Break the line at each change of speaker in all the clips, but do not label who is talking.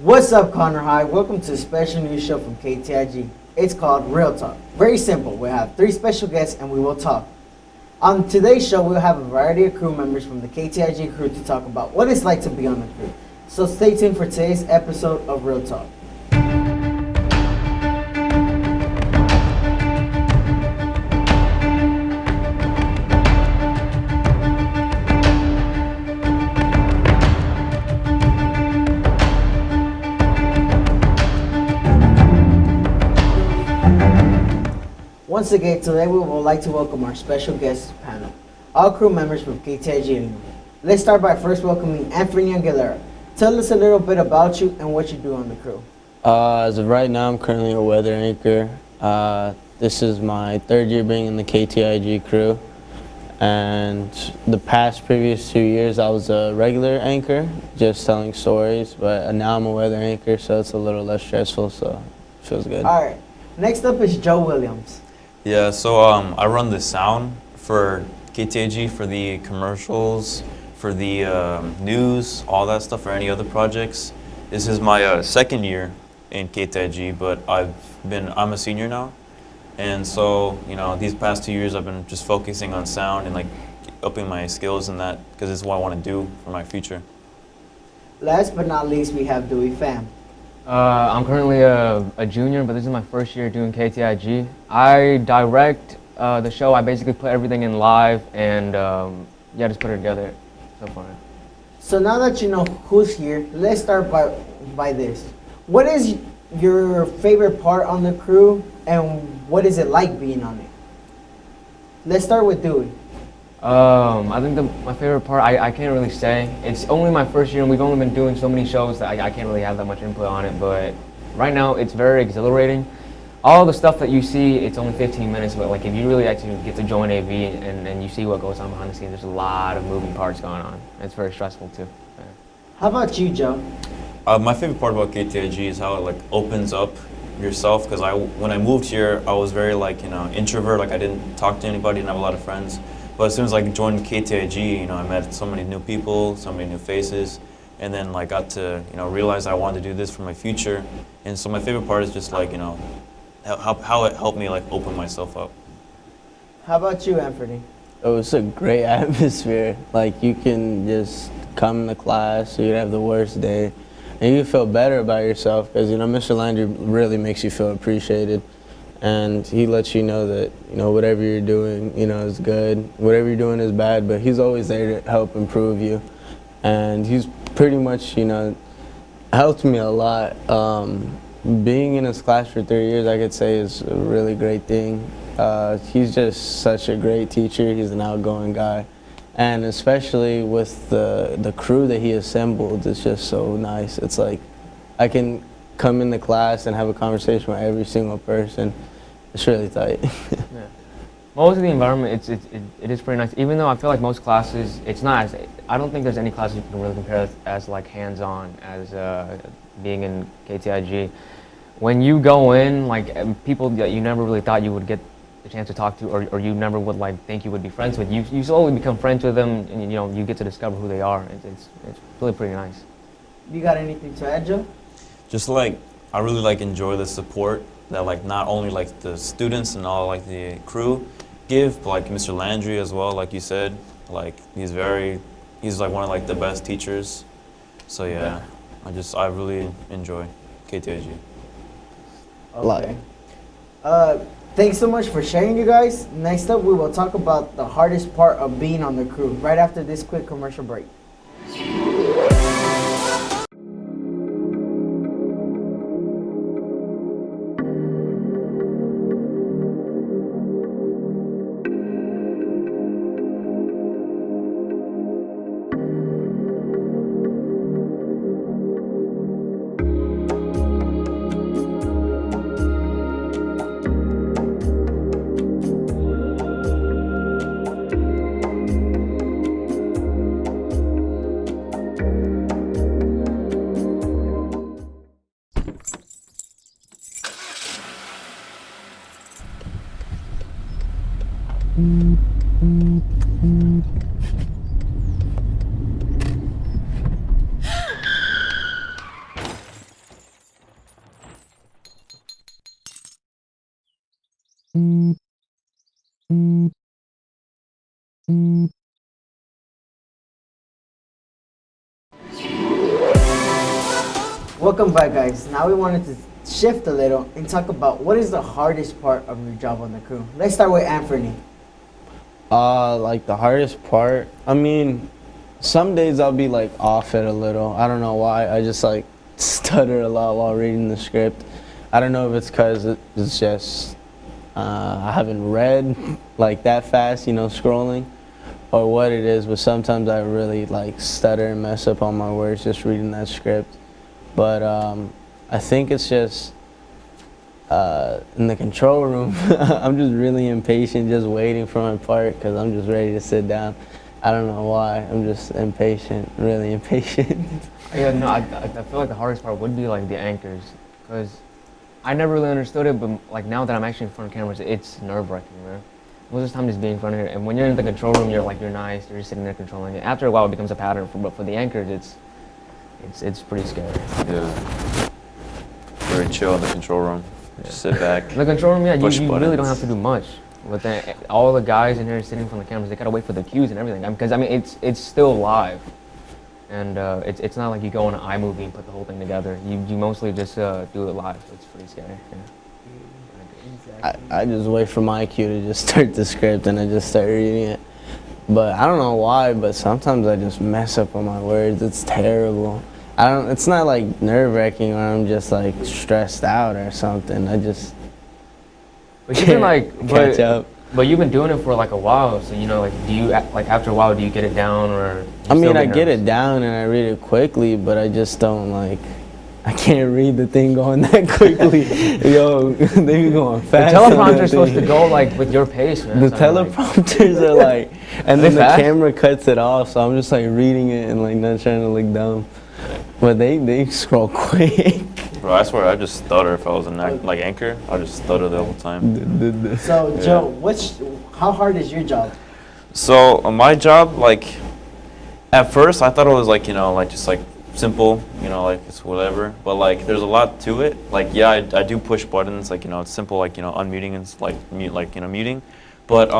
What's up, Connor High? Welcome to a special news show from KTIG. It's called Real Talk. Very simple. We have 3 special guests and we will talk. On today's show, we'll have a variety of crew members from the KTIG crew to talk about what it's like to be on the crew. So stay tuned for today's episode of Real Talk. Once again, today we would like to welcome our special guest panel, all crew members from KTIG. Let's start by first welcoming Anthony Aguilera. Tell us a little bit about you and what you do on the crew.
As of right now, I'm currently a weather anchor. This is my 3rd year being in the KTIG crew. And the previous 2 years, I was a regular anchor, just telling stories. But now I'm a weather anchor, so it's a little less stressful, so it feels good.
All right. Next up is Joe Williams.
Yeah, so I run the sound for KTIG, for the commercials, for the news, all that stuff, for any other projects. This is my 2nd year in KTIG, but I'm a senior now. And so, these past 2 years I've been just focusing on sound and like upping my skills in that because it's what I want to do for my future.
Last but not least, we have Dewey Pham.
I'm currently a junior, but this is my 1st year doing KTIG. I direct the show. I basically put everything in live and just put it together so far.
So now that you know who's here, let's start by this. What is your favorite part on the crew and what is it like being on it? Let's start with Dewey.
I think my favorite part, I can't really say. It's only my 1st year and we've only been doing so many shows that I can't really have that much input on it, but right now it's very exhilarating. All the stuff that you see, it's only 15 minutes, but like if you really actually get to join AV and you see what goes on behind the scenes, there's a lot of moving parts going on. It's very stressful too. Yeah.
How about you, Joe?
My favorite part about KTIG is how it like opens up yourself, because when I moved here, I was very introvert, like I didn't talk to anybody, didn't have a lot of friends. But as soon as I joined KTIG, I met so many new people, so many new faces, and then got to realize I wanted to do this for my future. And so my favorite part is just how it helped me open myself up.
How about you, Anthony?
Oh, it's a great atmosphere. Like you can just come to class, you can have the worst day, and you feel better about yourself because Mr. Landry really makes you feel appreciated. And he lets you know that, whatever you're doing, is good. Whatever you're doing is bad, but he's always there to help improve you. And he's pretty much, helped me a lot. Being in his class for 3 years, I could say, is a really great thing. He's just such a great teacher. He's an outgoing guy. And especially with the crew that he assembled, it's just so nice. It's like I can come into class and have a conversation with every single person. It's really tight.
Yeah. Most of the environment, it is pretty nice. Even though I feel like most classes, it's not as, I don't think there's any classes you can really compare as hands-on as being in KTIG. When you go in, people that you never really thought you would get the chance to talk to, or you never would think you would be friends with, you slowly become friends with them, and you get to discover who they are. It's really pretty nice.
You got anything to add, Joe?
Just I really enjoy the support that not only the students and all the crew give, but Mr. Landry as well, like you said, he's one of the best teachers. So yeah, I really enjoy KTIG.
Okay. Thanks so much for sharing, you guys. Next up, we will talk about the hardest part of being on the crew right after this quick commercial break. Welcome back, guys. Now we wanted to shift a little and talk about what is the hardest part of your job on the crew. Let's start with Anthony.
Like the hardest part, I mean, some days I'll be like off it a little. I don't know why. I just like stutter a lot while reading the script. I don't know if it's because it's just I haven't read like that fast, you know, scrolling, or what it is. But sometimes I really like stutter and mess up on my words just reading that script. But I think it's just in the control room. I'm just really impatient, just waiting for my part because I'm just ready to sit down. I don't know why. I'm just impatient, really impatient.
Yeah, no, I feel like the hardest part would be like the anchors, because I never really understood it, but like now that I'm actually in front of cameras, it's nerve-wracking, man. Most of the time just being in front of it, and when you're in the control room, you're nice, you're just sitting there controlling it. After a while, it becomes a pattern, but for the anchors, it's pretty scary.
Yeah. Very chill in the control room. Just sit back.
The control room, yeah, you
push
really don't
buttons.
have to do much. But then all the guys in here sitting in front of the cameras, they gotta wait for the cues and everything. Because I mean, it's still live, and it's not like you go on an iMovie and put the whole thing together. You mostly just do it live. So it's pretty scary. Yeah.
I just wait for my cue to just start the script and I just start reading it. But I don't know why, but sometimes I just mess up on my words. It's terrible. It's not like nerve-wracking or I'm just like stressed out or something. I just
But you've been like,
catch up.
But you've been doing it for like a while, so you know, like, do you like after a while do you get it down or?
I mean, I get it down and I read it quickly, but I just don't like. I can't read the thing going that quickly. Yo, they be going
The
fast.
teleprompter's supposed to go like with your pace, man.
The
So I'm like-
teleprompters are like, and then
They
the
fast?
camera cuts it off, so I'm just like reading it and like not trying to look dumb. But they scroll quick.
Bro, I swear I just stutter if I was an like anchor. I just stutter the whole time.
So, Joe, how hard is your job?
So my job, like, at first I thought it was like, you know, like just like simple, you know, like it's whatever. But like there's a lot to it. Like yeah, I do push buttons, like, you know, it's simple, like, you know, unmuting and like mute, like, you know, muting. But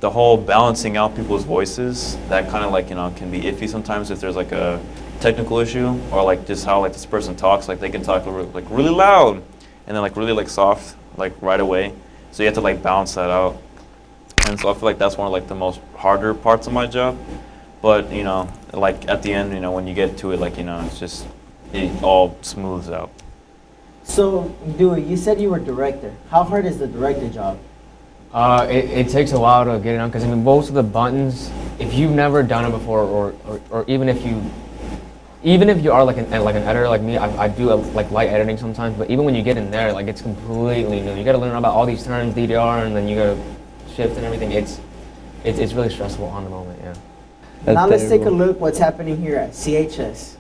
the whole balancing out people's voices, that kind of like, you know, can be iffy sometimes if there's like a technical issue or like just how like this person talks. Like they can talk like really loud and then like really like soft, like right away. So you have to like balance that out. And so I feel like that's one of like the most harder parts of my job. But you know, like at the end, you know, when you get to it, like, you know, it's just, it all smooths out.
So, Dewey, you said you were director. How hard is the director job?
It takes a while to get it on, because I mean most of the buttons, if you've never done it before, or even if you are like an editor like me, I do like light editing sometimes. But even when you get in there, like it's completely new. You got to learn about all these terms, DDR, and then you got to shift and everything. It's really stressful on the moment. Yeah.
That's
Now let's take a
terrible.
look what's happening here at CHS.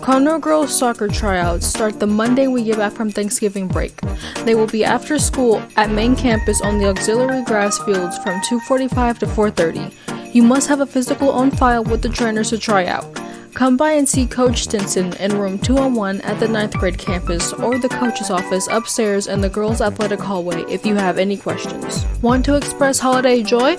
Conroe girls soccer tryouts start the Monday we get back from Thanksgiving break. They will be after school at main campus on the auxiliary grass fields from 2:45 to 4:30. You must have a physical on file with the trainers to try out. Come by and see Coach Stinson in room 201 at the 9th grade campus or the coach's office upstairs in the girls' athletic hallway if you have any questions. Want to express holiday joy?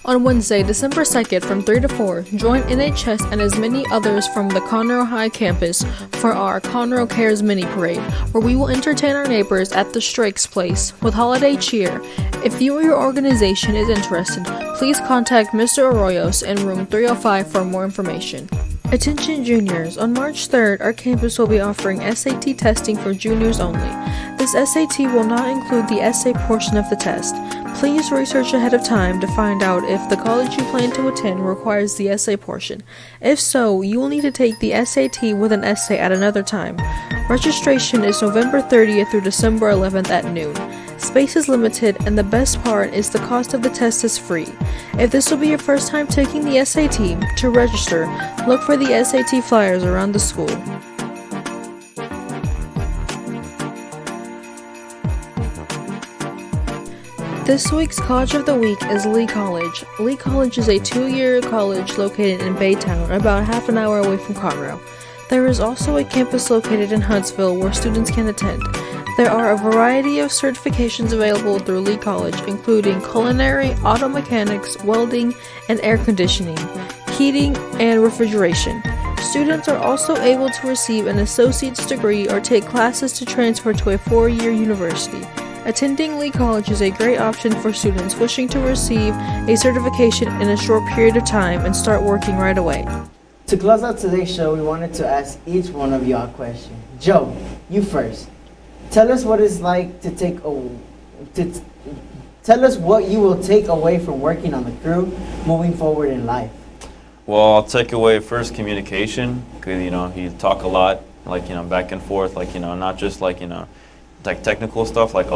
On Wednesday, December 2nd from 3 to 4, join NHS and as many others from the Conroe High campus for our Conroe Cares mini parade, where we will entertain our neighbors at the Strake's Place with holiday cheer. If you or your organization is interested, please contact Mr. Arroyos in room 305 for more information. Attention juniors, on March 3rd, our campus will be offering SAT testing for juniors only. This SAT will not include the essay portion of the test. Please research ahead of time to find out if the college you plan to attend requires the essay portion. If so, you will need to take the SAT with an essay at another time. Registration is November 30th through December 11th at noon. Space is limited, and the best part is the cost of the test is free. If this will be your first time taking the SAT, to register, look for the SAT flyers around the school. This week's College of the Week is Lee College. Lee College is a 2-year college located in Baytown, about half an hour away from Conroe. There is also a campus located in Huntsville where students can attend. There are a variety of certifications available through Lee College, including culinary, auto mechanics, welding, and air conditioning, heating, and refrigeration. Students are also able to receive an associate's degree or take classes to transfer to a 4-year university. Attending Lee College is a great option for students wishing to receive a certification in a short period of time and start working right away.
To close out today's show, we wanted to ask each one of y'all a question. Joe, you first. Tell us what it's like to tell us what you will take away from working on the crew moving forward in life.
Well, I'll take away first communication, because, you talk a lot, like, back and forth, like, not just like, like technical stuff, like,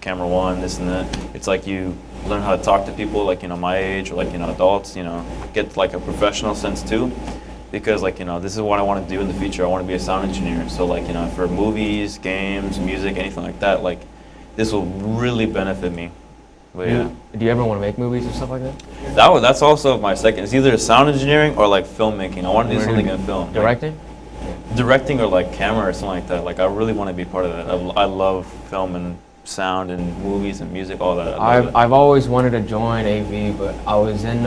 camera one, this and that. It's like you learn how to talk to people, like, my age, or like, adults, get like a professional sense too. Because like, this is what I want to do in the future. I want to be a sound engineer. So like, for movies, games, music, anything like that, like, this will really benefit me. But yeah.
Do you ever want to make movies or stuff like that?
That's also my second. It's either sound engineering or like filmmaking. I want to do something in film.
Directing?
Like, directing or like camera or something like that. Like, I really want to be part of that. I love film and sound and movies and music, all that.
I've always wanted to join AV, but I was in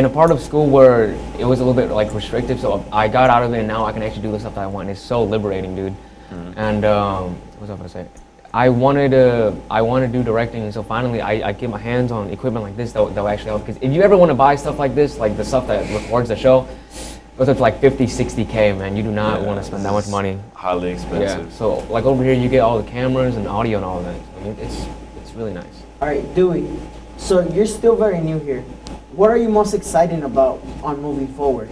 a part of school where it was a little bit like restrictive, so I got out of it and now I can actually do the stuff that I want. It's so liberating, dude.
Mm-hmm.
And what was I going to say? I wanted to do directing, and so finally I get my hands on equipment like this that will actually help. Because if you ever want to buy stuff like this, like the stuff that records the show, it goes up to like 50, 60K, man. You do not want to spend that much money.
Highly expensive.
Yeah. So like over here you get all the cameras and audio and all of that. I mean, it's really nice.
All right, Dewey. So you're still very new here. What are you most excited about on moving forward?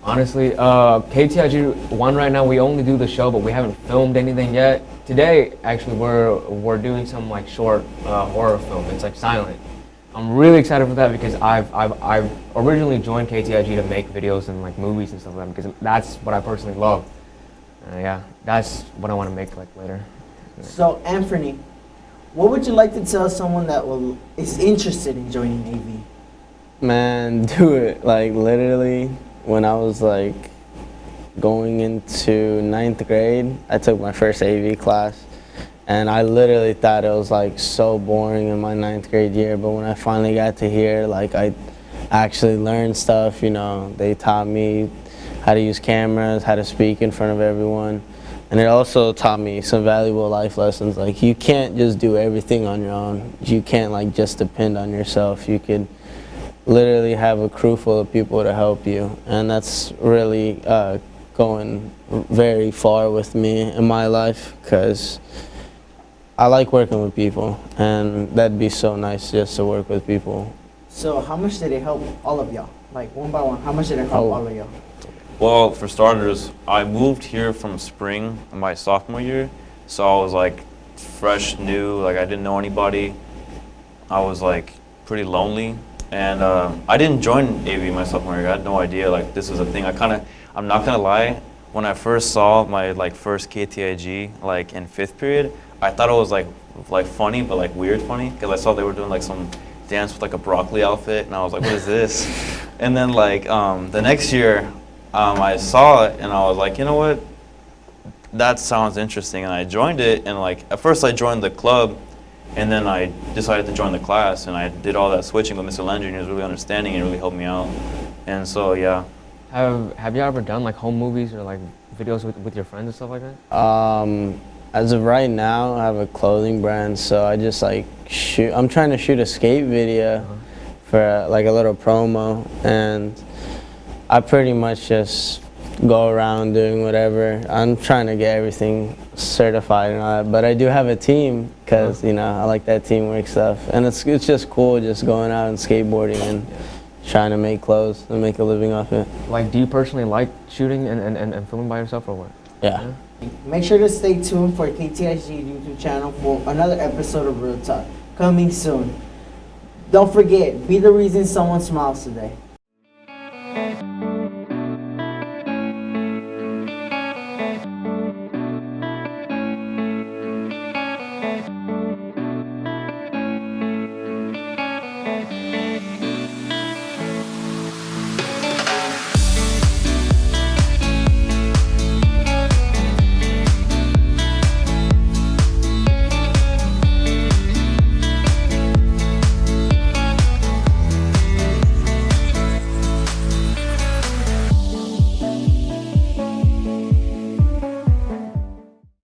Honestly, KTIG 1 right now, we only do the show, but we haven't filmed anything yet. Today, actually, we're doing some like short horror film. It's like silent. I'm really excited for that because I've originally joined KTIG to make videos and like movies and stuff like that because that's what I personally love. Yeah, that's what I want to make like later.
So, Anthony, what would you like to tell someone that is interested in joining AV?
Man, do it. Like, literally, when I was like going into 9th grade, I took my first AV class, and I literally thought it was like so boring in my 9th grade year. But when I finally got to hear, like, I actually learned stuff. They taught me how to use cameras, how to speak in front of everyone, and it also taught me some valuable life lessons. Like, you can't just do everything on your own. You can't like just depend on yourself. You could literally have a crew full of people to help you, and that's really going very far with me in my life because I like working with people, and that'd be so nice just to work with people.
So how much did it help all of y'all? Like, one by one, how much did it help all of y'all?
Well, for starters, I moved here from spring in my sophomore year, so I was like fresh, new, like I didn't know anybody. I was like pretty lonely. And I didn't join AV my sophomore year. I had no idea like this was a thing. I'm not gonna lie, when I first saw my like first KTIG like in 5th period, I thought it was like funny, but like weird funny, because I saw they were doing like some dance with like a broccoli outfit, and I was like, what is this? And then like the next year, I saw it and I was like, you know what? That sounds interesting, and I joined it. And like at first I joined the club. And then I decided to join the class, and I did all that switching with Mr. Landry, and he was really understanding and really helped me out. And so, yeah.
Have you ever done like home movies or like videos with your friends and stuff like that?
As of right now, I have a clothing brand, so I just like shoot. I'm trying to shoot a skate video for like a little promo, and I pretty much just go around doing whatever. I'm trying to get everything certified and all that, but I do have a team because I like that teamwork stuff, and it's just cool just going out and skateboarding and trying to make clothes and make a living off it.
Like, do you personally like shooting and filming by yourself or what?
Yeah.
Make sure to stay tuned for KTIG YouTube channel for another episode of Real Talk coming soon. Don't forget, be the reason someone smiles today.